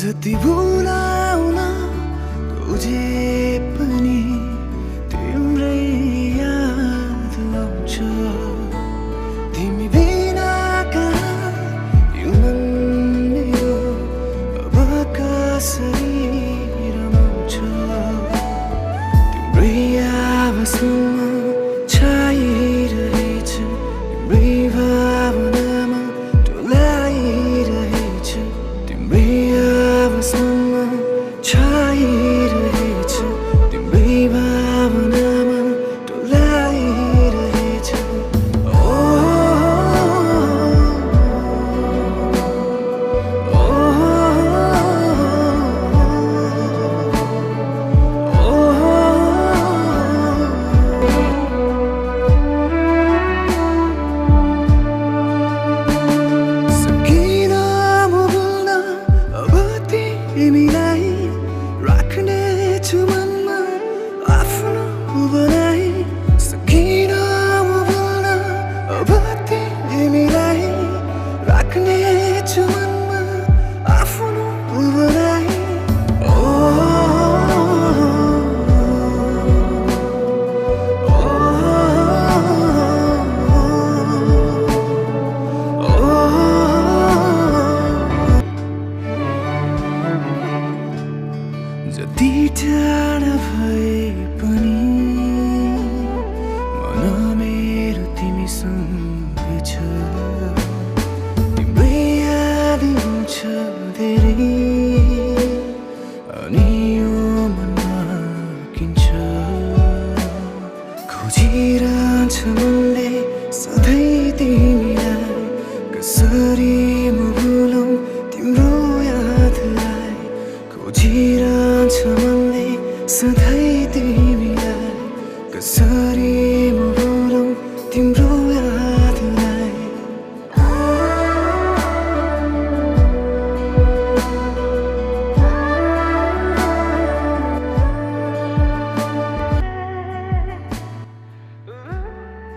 जति भुलाउन खोजे पनि तिम्रै याद आउँछ। तिमी बिना कहाँ यो मन मेरो अब कसरी रमाउँछ। तिम्रै आवाजमा छाइरहेछ, तिम्रै भावनामा डोलाइरहेछ, तिम्रै आवाजमा छाइरहेछ, तिम्रै भावनामा डोलाइरहेछ। सकिन म भुल्न अब तिमीलाई, राख्नेछु मनमा आफ्नो बनाई। सकिन म भुल्न अब तिमीलाई, राख्नेछु मनमा आफ्नो बनाई। जति टाढा भए पनि मन मेरो तिमीसँग छ। तिम्रै याद आउँछ धेरै, अनि यो मनमा किन्छ। खोजिरहन्छ मनले सधैँ तिमीलाई, कसरी म भुलौँ तिम्रो यादलाई। खोजिरहन्छ मनले सधैँ तिमीलाई, कसरी म भुलौँ तिम्रो